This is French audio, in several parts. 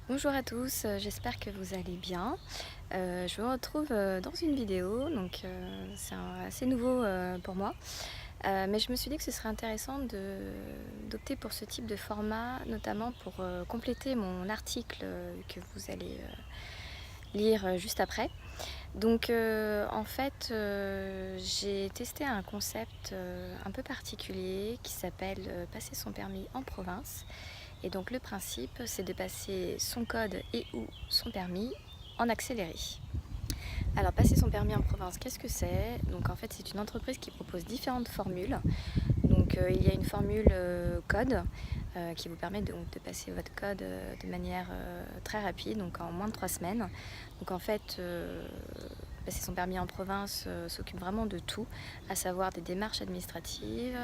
Bonjour à tous, j'espère que vous allez bien. Je vous retrouve dans une vidéo, donc c'est assez nouveau pour moi. Mais je me suis dit que ce serait intéressant d'opter pour ce type de format, notamment pour compléter mon article que vous allez lire juste après. Donc en fait, j'ai testé un concept un peu particulier qui s'appelle passer son permis en province. Et donc le principe, c'est de passer son code et ou son permis en accéléré. Alors passer son permis en province, qu'est-ce que c'est? Donc en fait c'est une entreprise qui propose différentes formules. Donc il y a une formule code qui vous permet de passer votre code de manière très rapide, donc en moins de 3 semaines. Donc en fait passer son permis en province s'occupe vraiment de tout, à savoir des démarches administratives.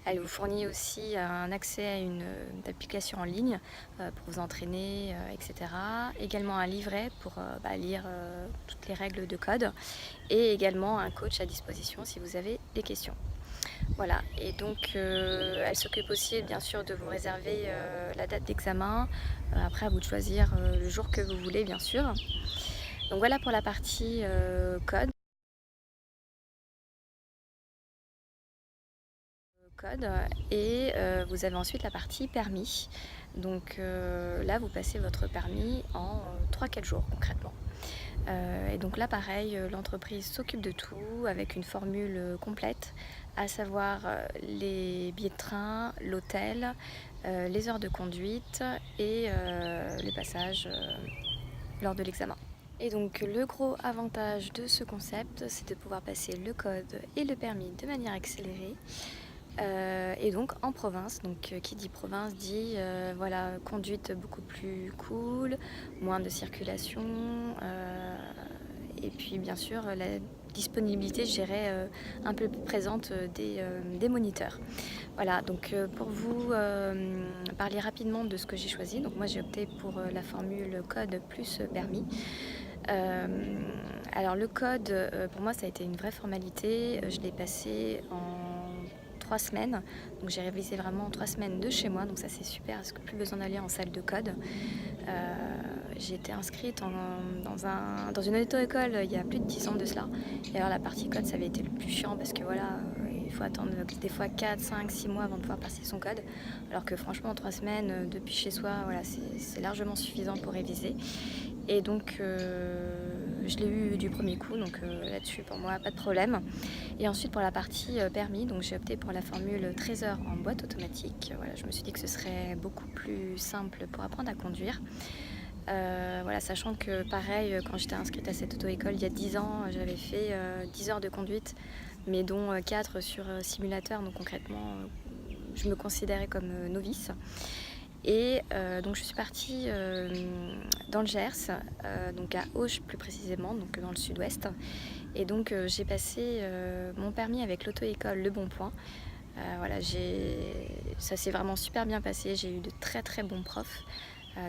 Elle vous fournit aussi un accès à une application en ligne pour vous entraîner, etc. Également un livret pour lire toutes les règles de code et également un coach à disposition si vous avez des questions. Voilà, et donc elle s'occupe aussi bien sûr de vous réserver la date d'examen. Après à vous de choisir le jour que vous voulez bien sûr. Donc voilà pour la partie code. Et vous avez ensuite la partie permis. Donc là vous passez votre permis en 3-4 jours concrètement. Et donc là pareil, l'entreprise s'occupe de tout avec une formule complète, à savoir les billets de train, l'hôtel, les heures de conduite et les passages lors de l'examen. Et donc le gros avantage de ce concept, c'est de pouvoir passer le code et le permis de manière accélérée. Et donc en province, donc qui dit province dit voilà, conduite beaucoup plus cool, moins de circulation, et puis bien sûr la disponibilité, je dirais, un peu plus présente des moniteurs. Voilà, donc pour vous parler rapidement de ce que j'ai choisi, donc moi j'ai opté pour la formule code plus permis. Alors le code, pour moi ça a été une vraie formalité, je l'ai passé en 3 semaines, donc j'ai révisé vraiment en 3 semaines de chez moi, donc ça c'est super parce que plus besoin d'aller en salle de code. J'ai été inscrite dans une auto-école il y a plus de 10 ans de cela, et alors la partie code ça avait été le plus chiant parce que voilà, il faut attendre des fois 4, 5, 6 mois avant de pouvoir passer son code, alors que franchement en 3 semaines depuis chez soi, voilà, c'est largement suffisant pour réviser. Et donc je l'ai eu du premier coup, donc là-dessus pour moi pas de problème. Et ensuite pour la partie permis, donc j'ai opté pour la formule 13 heures en boîte automatique. Voilà, je me suis dit que ce serait beaucoup plus simple pour apprendre à conduire. Voilà, sachant que pareil, quand j'étais inscrite à cette auto-école il y a 10 ans, j'avais fait 10 heures de conduite, mais dont 4 sur simulateur, donc concrètement je me considérais comme novice. Et donc je suis partie dans le Gers, donc à Auch plus précisément, donc dans le sud-ouest. Et donc j'ai passé mon permis avec l'auto-école Le Bon Point. Voilà, ça s'est vraiment super bien passé, j'ai eu de très très bons profs.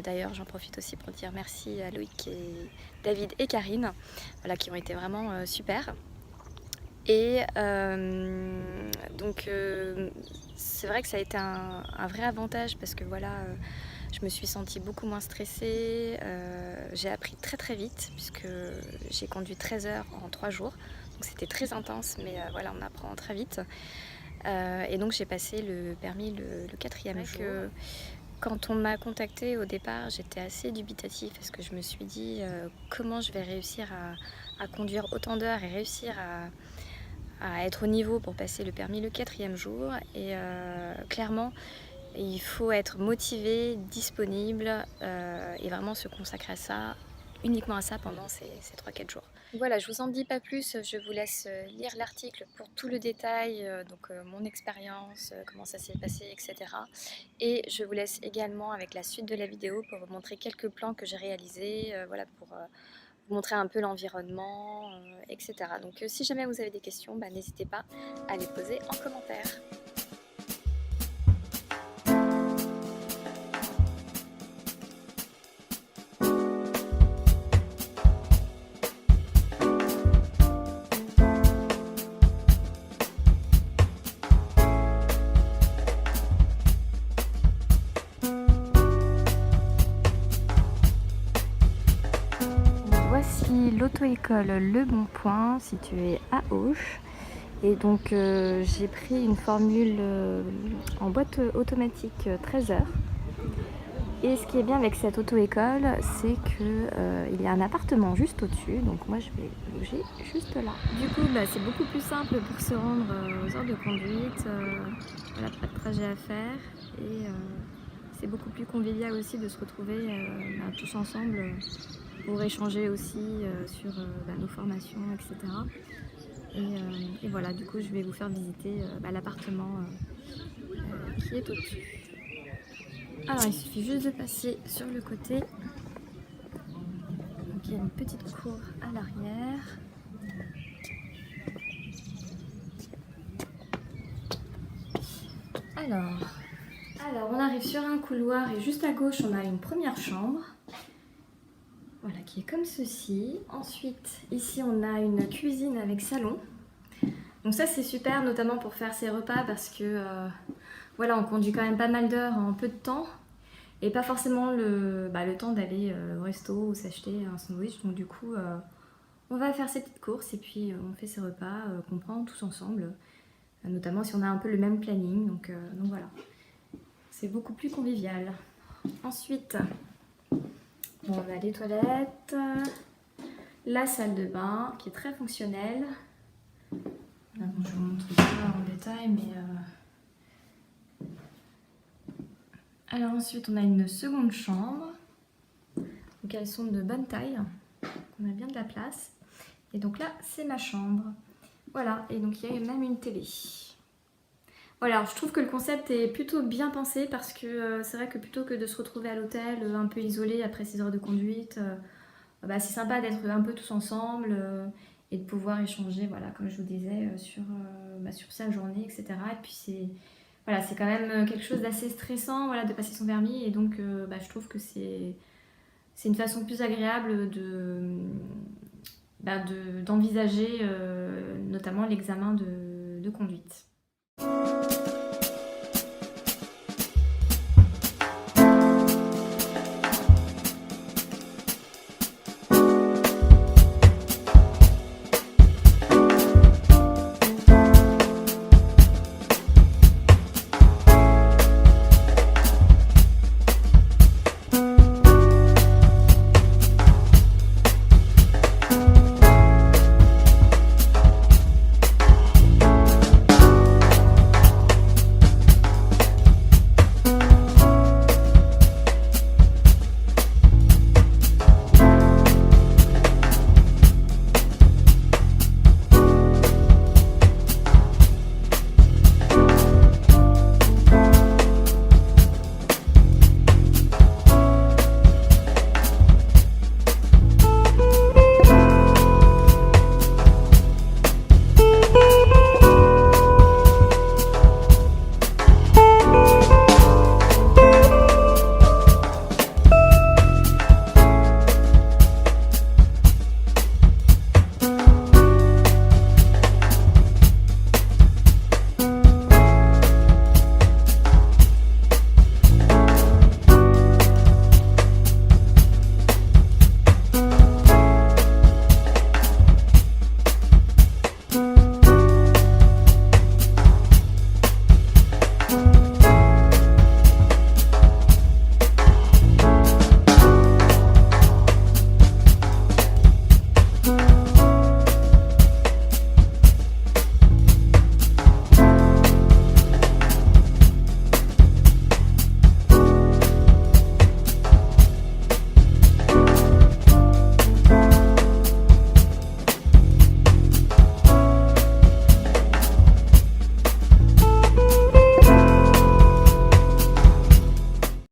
D'ailleurs j'en profite aussi pour dire merci à Loïc et David et Karine, voilà, qui ont été vraiment super. Et donc c'est vrai que ça a été un vrai avantage parce que voilà, je me suis sentie beaucoup moins stressée, j'ai appris très très vite puisque j'ai conduit 13 heures en 3 jours, donc c'était très intense, mais voilà, on apprend très vite. Et donc j'ai passé le permis le 4e jour. Quand on m'a contactée au départ, j'étais assez dubitative parce que je me suis dit comment je vais réussir à conduire autant d'heures et réussir à être au niveau pour passer le permis le 4e jour. Et clairement, il faut être motivé, disponible et vraiment se consacrer à ça, uniquement à ça pendant ces 3-4 jours. Voilà, je vous en dis pas plus, je vous laisse lire l'article pour tout le détail, donc mon expérience, comment ça s'est passé, etc. Et je vous laisse également avec la suite de la vidéo pour vous montrer quelques plans que j'ai réalisés, voilà, pour vous montrer un peu l'environnement, etc. Donc si jamais vous avez des questions, n'hésitez pas à les poser en commentaire. suis l'auto-école Le Bon Point, située à Auch. Et donc j'ai pris une formule en boîte automatique 13 heures. Et ce qui est bien avec cette auto-école, c'est qu'il y a un appartement juste au-dessus. Donc moi je vais loger juste là. Du coup c'est beaucoup plus simple pour se rendre aux heures de conduite. Voilà, pas de trajet à faire. Et c'est beaucoup plus convivial aussi de se retrouver tous ensemble pour échanger aussi sur nos formations, etc. Et voilà, du coup, je vais vous faire visiter l'appartement qui est au-dessus. Alors, il suffit juste de passer sur le côté. Donc, il y a une petite cour à l'arrière. Alors, on arrive sur un couloir et juste à gauche, on a une première chambre. Voilà, qui est comme ceci. Ensuite, ici, on a une cuisine avec salon. Donc ça, c'est super, notamment pour faire ses repas parce que voilà, on conduit quand même pas mal d'heures en peu de temps et pas forcément le temps d'aller au resto ou s'acheter un sandwich. Donc du coup, on va faire ses petites courses et puis on fait ses repas qu'on prend tous ensemble, notamment si on a un peu le même planning. Donc voilà, c'est beaucoup plus convivial. Ensuite, on a les toilettes, la salle de bain qui est très fonctionnelle. Là, bon, je vous montre pas en détail, mais alors ensuite on a une seconde chambre. Donc elles sont de bonne taille, on a bien de la place. Et donc là c'est ma chambre. Voilà, et donc il y a même une télé. Voilà, alors je trouve que le concept est plutôt bien pensé parce que c'est vrai que plutôt que de se retrouver à l'hôtel un peu isolé après 6 heures de conduite, c'est sympa d'être un peu tous ensemble et de pouvoir échanger, voilà, comme je vous disais, sur sa journée, etc. Et puis c'est quand même quelque chose d'assez stressant, voilà, de passer son permis, et donc je trouve que c'est une façon plus agréable d'envisager notamment l'examen de conduite.